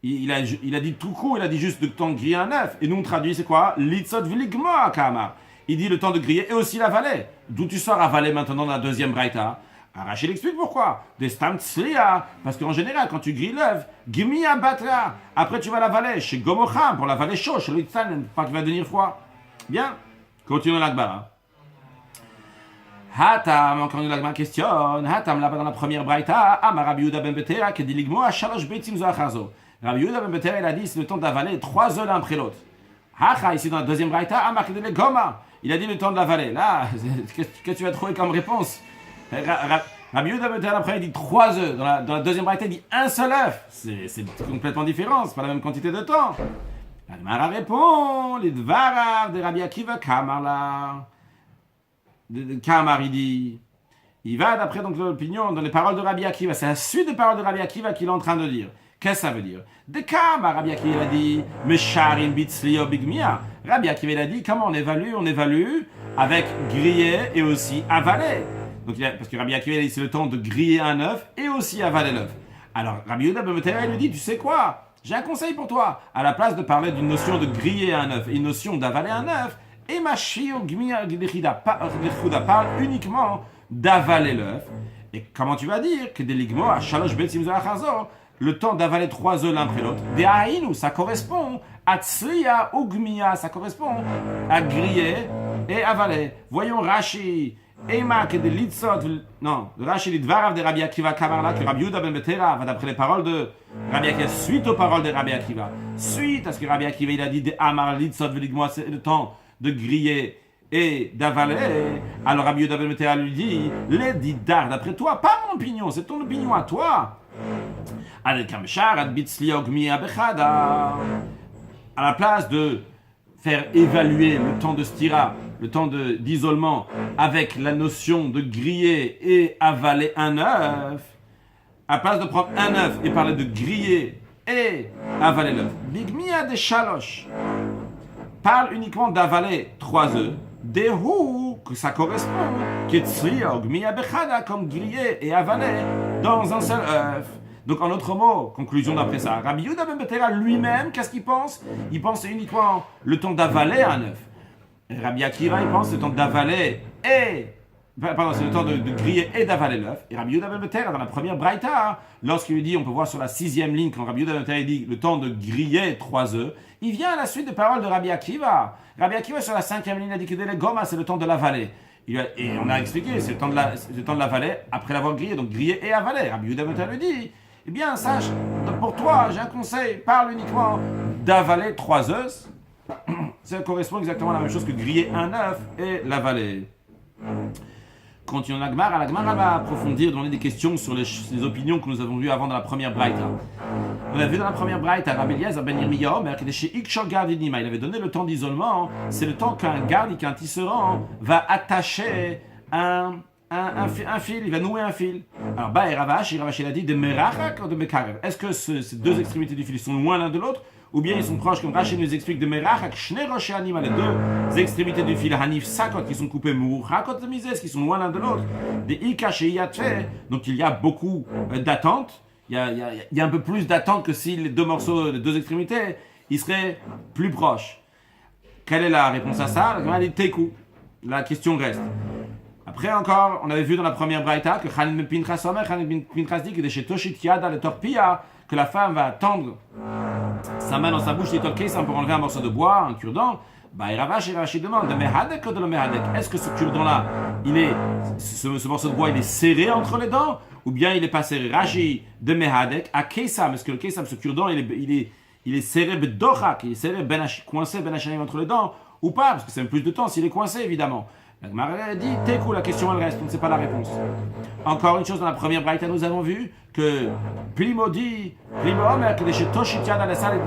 Il a dit tout court, il a dit juste le temps de griller un œuf. Et nous on traduit, c'est quoi? Litzot Viligmoa Kamar. Il dit le temps de griller et aussi l'avaler. D'où tu sors avaler maintenant dans la deuxième braïta? Rachel explique pourquoi. Des stam tsliya. Parce qu'en général, quand tu grilles l'œuf, gimia batra. Après, tu vas l'avaler chez Gomocham pour l'avaler chaud, chez l'Itzan, pas qu'il va devenir froid. Bien. Continuons l'Akbara. Hatam, encore une Akbara questionne. Hatam, là-bas dans la première braïta, Amar Rabbi Yehuda ben Betera, qui dit ligmo à shalosh beitzim zoachazo. Rabbi Yehuda ben Betera, il a dit c'est le temps d'avaler 3 œufs l'un après l'autre. Hacha, ici dans la deuxième braïta, Amar Kedele Goma. Il a dit le temps de l'avaler. Là, qu'est-ce que tu vas trouver comme réponse? Rabbi Yehuda ben Betera, après il dit 3 œufs. Dans la deuxième braïta, il dit un seul œuf. C'est complètement différent, c'est pas la même quantité de temps. La Gemara répond, les dvarav de Rabbi Akiva Kamarla. Kamar, il dit, il va d'après donc l'opinion dans les paroles de Rabbi Akiva. C'est la suite des paroles de Rabbi Akiva qu'il est en train de dire. Qu'est-ce que ça veut dire? De Kamar, Rabbi Akiva a dit, Mesharin bitzlio bigmia. Rabbi Akiva a dit, comment on évalue? On évalue avec griller et aussi avaler. Donc, parce que Rabbi Akiva a dit, c'est le temps de griller un œuf et aussi avaler l'œuf. Alors, Rabbi Yehuda ben Betera lui dit, tu sais quoi? J'ai un conseil pour toi. À la place de parler d'une notion de griller un œuf et une notion d'avaler un œuf, et Mashio Gmia Gdechida parle uniquement d'avaler l'œuf. Et comment tu vas dire que des ligmo à Shalosh Betzim Zoachazor, le temps d'avaler 3 œufs l'un après l'autre, des Aïnou, ça correspond à Tsliya ou Gmia, ça correspond à griller et avaler. Voyons Rashi. Ema que des litzot, non, Rashi dit Dvarav de Rabbi Akiva Kamarla, que Rabbi Yehuda ben Betera va d'après les paroles de Rabbi Akiva, suite aux paroles de Rabbi Akiva, suite à ce que Rabbi Akiva il a dit de Amar litzot veligmo, c'est le temps de griller et d'avaler. Alors Rabbi Yehuda ben Betera lui dit, les didar, d'après toi, pas mon opinion, c'est ton opinion à toi. Ad kamshar ad bitzliya gmiya bechada. À la place de faire évaluer le temps de stira, le temps d'isolement, avec la notion de griller et avaler un œuf, à la place de prendre un œuf et parler de griller et avaler l'œuf, bigmia de shalosh parle uniquement d'avaler 3 œufs, dehu, que ça correspond, ketzriya gmia bechada, comme griller et avaler dans un seul œuf. Donc en d'autres mots, conclusion d'après ça, Rabbi Yehuda ben Betera lui-même, qu'est-ce qu'il pense? Il pense uniquement le temps d'avaler un œuf. Rabbi Akiva, il pense le temps d'avaler et... Pardon, c'est le temps de griller et d'avaler l'œuf. Et Rabbi Yehuda ben Betera, dans la première braïta, lorsqu'il lui dit, on peut voir sur la 6e ligne, quand Rabbi Yehuda ben Betera dit le temps de griller 3 œufs, il vient à la suite des paroles de Rabbi Akiva. Rabbi Akiva, sur la 5e ligne, a dit que le goma, c'est le temps de l'avaler. Et on a expliqué, c'est le temps de l'avaler après l'avoir grillé, donc griller et avaler. Rabbi Yehuda ben Betera lui dit, eh bien, sache, pour toi, j'ai un conseil, parle uniquement d'avaler 3 œufs. Ça correspond exactement à la même chose que griller un œuf et l'avaler. Continuons la Gemara. La Gemara va approfondir, demander des questions sur les opinions que nous avons vues avant dans la première braïta. On a vu dans la première braïta, Rabbi Eliezer ben Yirmiyahu, mais qui était chez Ikshor Gardinima. Il avait donné le temps d'isolement. C'est le temps qu'un garde, qu'un tisserand va attacher un fil, il va nouer un fil. Alors, Ravash il a dit de Merachak ou de Mekarev. Est-ce que ces deux extrémités du fil sont loin l'un de l'autre, ou bien ils sont proches, comme Rashi nous explique, de Merachak, Shne Rosh Anima, les deux extrémités du fil, Hanif Sakot, qui sont coupées, Mouchakot de Mises, qui sont loin l'un de l'autre, des Ikash et Yatfe. Donc il y a beaucoup d'attentes. Il y a un peu plus d'attente que si les deux morceaux, les deux extrémités, ils seraient plus proches. Quelle est la réponse à ça? La dit Teku. La question reste. Après encore, on avait vu dans la première braïta que Chanin ben Pinchas dit que chez Toshit Yada le Torpia, que la femme va tendre sa main dans sa bouche, pour enlever un morceau de bois, un cure-dent. Ravash demande de Mehadek ou de le Mehadek. Est-ce que ce cure-dent-là, ce morceau de bois, il est serré entre les dents, ou bien il n'est pas serré? Rashi de Mehadek à Kesam, est-ce que le Kesam, ce cure-dent, il est serré bedochak, il est serré coincé ben Hashanim entre les dents, ou pas, parce que ça met plus de temps s'il est coincé, évidemment. La Gemara dit, Tekou, la question elle reste, on ne sait pas la réponse. Encore une chose, dans la première braïta, nous avons vu que Plimo dit, Plimo Omer, que les Toshitiad à la salle et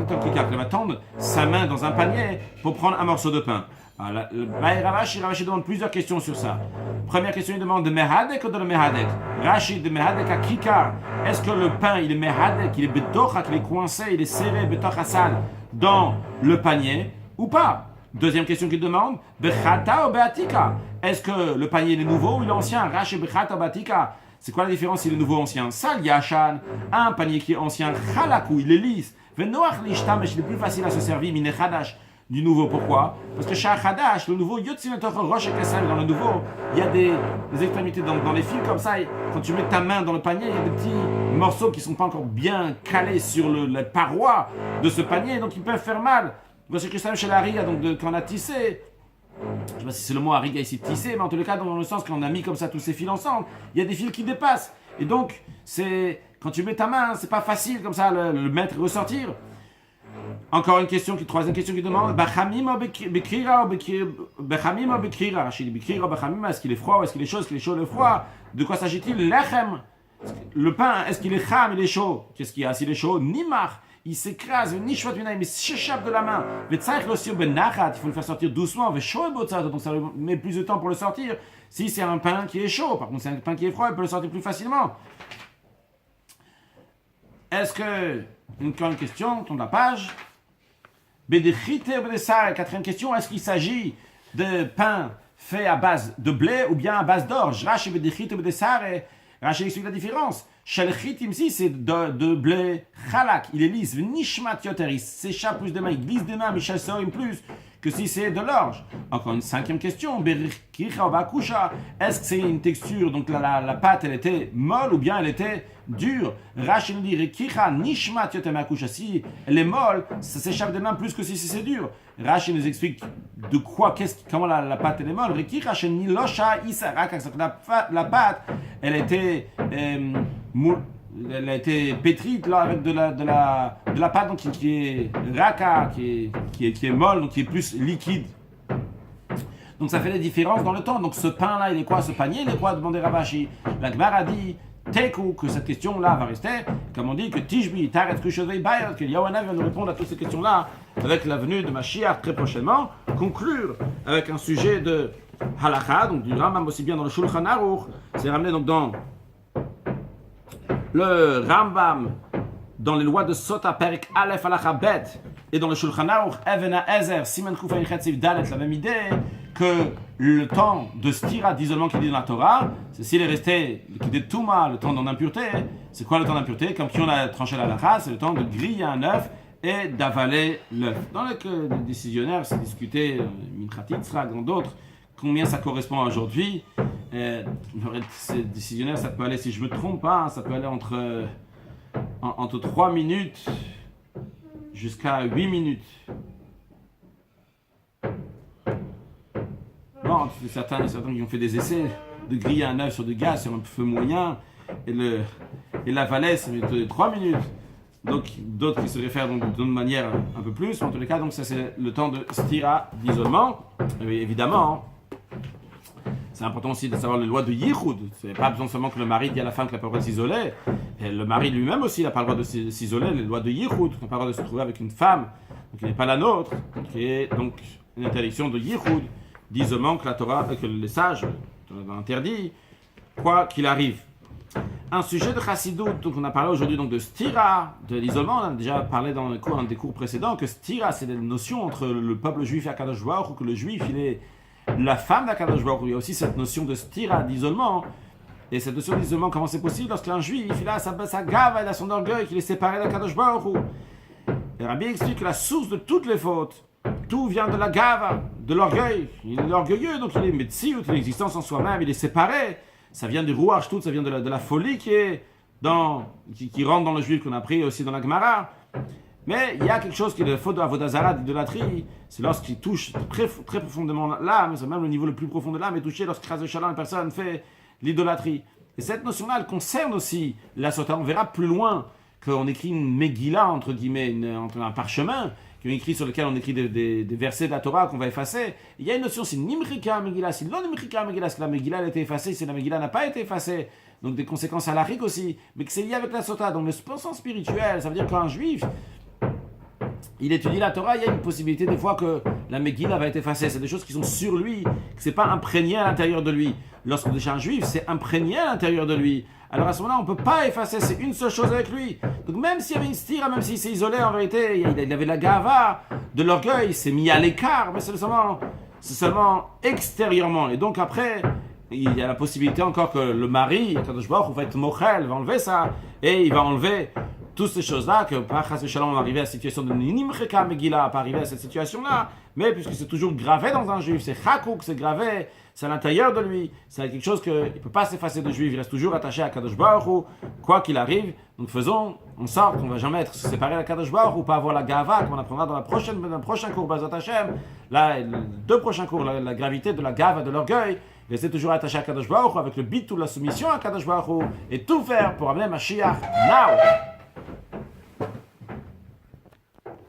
qu'il va tendre sa main dans un panier pour prendre un morceau de pain. Alors, Ravashi demande plusieurs questions sur ça. Première question, il demande de Mehadek ou de Mehadek. Rashi de Mehadek à Kikar. Est-ce que le pain, il est Mehadek, il est Betocha, il est coincé, il est serré, Betocha sal, dans le panier ou pas? Deuxième question qu'il demande, Bechata ou Beatika. Est-ce que le panier il est nouveau ou il est ancien? Rashi Bechata ou Beatika. C'est quoi la différence s'il est nouveau ou ancien? Sal Yashan, un panier qui est ancien, Chalakou, il est lisse. Venoach Lishtamesh, il est plus facile à se servir, Mine Chadash. Du nouveau, pourquoi? Parce que Shah Hadash, le nouveau, Roche et dans le nouveau, il y a des extrémités dans les fils comme ça. Et quand tu mets ta main dans le panier, il y a des petits morceaux qui ne sont pas encore bien calés sur les parois de ce panier, donc ils peuvent faire mal. Voici que ça chez la riga, donc quand on a tissé, je ne sais pas si c'est le mot riga ici, tissé, mais en tous les cas, dans le sens qu'on a mis comme ça tous ces fils ensemble, il y a des fils qui dépassent. Et donc, quand tu mets ta main, c'est pas facile comme ça le mettre et ressortir. Encore une question, troisième question qui demande Bachamim ou Bekira ou Bekira Rachid, Bekira ou Bachamim, est-ce qu'il est froid ou est-ce qu'il est chaud? Est-ce qu'il est chaud ou froid? De quoi s'agit-il? Lechem, le pain, est-ce qu'il est cham, il est chaud? Qu'est-ce qu'il y a? S'il est chaud, nimar, il s'écrase, nishvat minay, il s'échappe de la main. Il faut le faire sortir doucement, donc ça met plus de temps pour le sortir. Si c'est un pain qui est chaud, par contre, c'est un pain qui est froid, il peut le sortir plus facilement. Est-ce que, une question, tourne la page. Quatrième question, est-ce qu'il s'agit de pain fait à base de blé ou bien à base d'orge? Rashi explique la différence. Shelchitim ici, c'est de blé chalak, il est lisse, nishmat yoter, il s'échappe plus des mains, il glisse des mains, Michel Sorim plus que si c'est de l'orge. Encore une cinquième question, est-ce que c'est une texture, donc la pâte elle était molle ou bien elle était dure? Rashi nous dit, nishmat yoter makusha, si elle est molle, ça s'échappe des mains plus que si c'est dur. Rashi nous explique de quoi, comment la pâte elle est molle. La pâte, elle était elle a été pétrie là, avec de la pâte donc, qui est raka, qui est molle, donc qui est plus liquide. Donc ça fait des différences dans le temps. Donc ce pain-là, il est quoi? Ce panier, il est quoi? Demandait Ravashi. La Gemara dit Tekou, que cette question-là va rester, comme on dit que Tishbi, Taret Kushavei Bayat, que Yawana vient nous répondre à toutes ces questions-là avec la venue de Mashiach très prochainement, conclure avec un sujet de halakha, donc du Rambam aussi bien dans le Shulchan Aruch, c'est ramené donc dans le Rambam, dans les lois de Sota, Perek Aleph Halakha Bet, et dans le Shulchan Aruch, Even HaEzer, Siman Kufay Chetziv Dalet, la même idée, que le temps de stira, d'isolement qui dit dans la Torah, c'est s'il est resté, qui dit Touma, le temps d'impureté, c'est quoi le temps d'impureté? Comme qui on a tranché la halakha, c'est le temps de griller un œuf et d'avaler l'œuf. Dans le décisionnaire, c'est discuté, Minchatit Tzrak, dans d'autres, combien ça correspond aujourd'hui. Ces décisionnaires, ça peut aller, si je me trompe pas, ça peut aller entre 3 minutes jusqu'à 8 minutes. Bon, certains qui ont fait des essais de griller un œuf sur du gaz sur un feu moyen et l'avaler, c'est 3 minutes. Donc d'autres qui se réfèrent d'une manière un peu plus, en tous les cas, donc ça c'est le temps de stira, d'isolement. Et évidemment, c'est important aussi de savoir les lois de Yichud. C'est pas besoin seulement que le mari dise à la femme qu'elle n'a pas le droit de s'isoler. Et le mari lui-même aussi n'a pas le droit de s'isoler. Les lois de Yichud, on n'a pas le droit de se trouver avec une femme qui n'est pas la nôtre, qui est donc une interdiction de Yichud, d'isolement que la Torah, que les sages ont interdit, quoi qu'il arrive. Un sujet de Chassidut, donc on a parlé aujourd'hui donc de stira, de l'isolement. On a déjà parlé dans un des cours précédents que stira, c'est la notion entre le peuple juif et Akadosh Baruch Hu, que le juif il est la femme d'Akadosh Baruch Hu. Il y a aussi cette notion de stira, d'isolement. Et cette notion d'isolement, comment c'est possible lorsqu'un juif il a sa gava, il a son orgueil, qu'il est séparé d'Akadosh Baruch Hu. Et Rabbi explique que la source de toutes les fautes, tout vient de la gava, de l'orgueil. Il est orgueilleux, donc il est metziut, il est l'existence en soi-même, il est séparé. Ça vient du rouach tout, ça vient de la folie qui rentre dans le juif qu'on a pris aussi dans la Gemara. Mais il y a quelque chose qui est de faute de Avodazara, d'idolâtrie, c'est lorsqu'il touche très, très profondément l'âme, c'est même le niveau le plus profond de l'âme est touché lorsque Chas v'Shalom, une personne fait l'idolâtrie. Et cette notion-là, elle concerne aussi la Sota. On verra plus loin qu'on écrit une Megillah, entre guillemets, entre un parchemin, qui ont écrit sur lesquels on écrit des versets de la Torah qu'on va effacer. Il y a une notion, c'est Nimrika Megillah, c'est non Nimrika Megillah, c'est que la Megillah a été effacée, c'est la Megillah n'a pas été effacée. Donc des conséquences halakhiques aussi, mais que c'est lié avec la Sota. Donc le sens spirituel, ça veut dire qu'un juif, il étudie la Torah, il y a une possibilité des fois que la Megillah va être effacée. C'est des choses qui sont sur lui, que c'est pas imprégné à l'intérieur de lui. Lorsque déjà un juif, c'est imprégné à l'intérieur de lui. Alors à ce moment-là, on ne peut pas effacer, c'est une seule chose avec lui. Donc même s'il y avait une stira, même s'il s'est isolé, en vérité, il avait la gava, de l'orgueil, il s'est mis à l'écart, mais c'est seulement extérieurement. Et donc après, il y a la possibilité encore que le mari, Kadosh Baruch Hu, va être mochel, va enlever ça, et il va enlever toutes ces choses-là, que par Chas Shalom on va arriver à la situation de Nimrika Megillah, pas arriver à cette situation-là, mais puisque c'est toujours gravé dans un juif, c'est chakouk, c'est gravé, c'est à l'intérieur de lui, c'est quelque chose qu'il ne peut pas s'effacer de juif, il reste toujours attaché à Kadosh Baruch Hu, quoi qu'il arrive. Donc faisons en sorte qu'on ne va jamais être séparé de Kadosh Baruch Hu, pas avoir la gava, comme on apprendra dans le prochain cours, Bazat Hashem, là, les 2 prochains cours, la gravité de la gava, de l'orgueil, rester toujours attaché à Kadosh Baruch Hu, avec le bitou, la soumission à Kadosh Baruch Hu, et tout faire pour amener Mashiach now.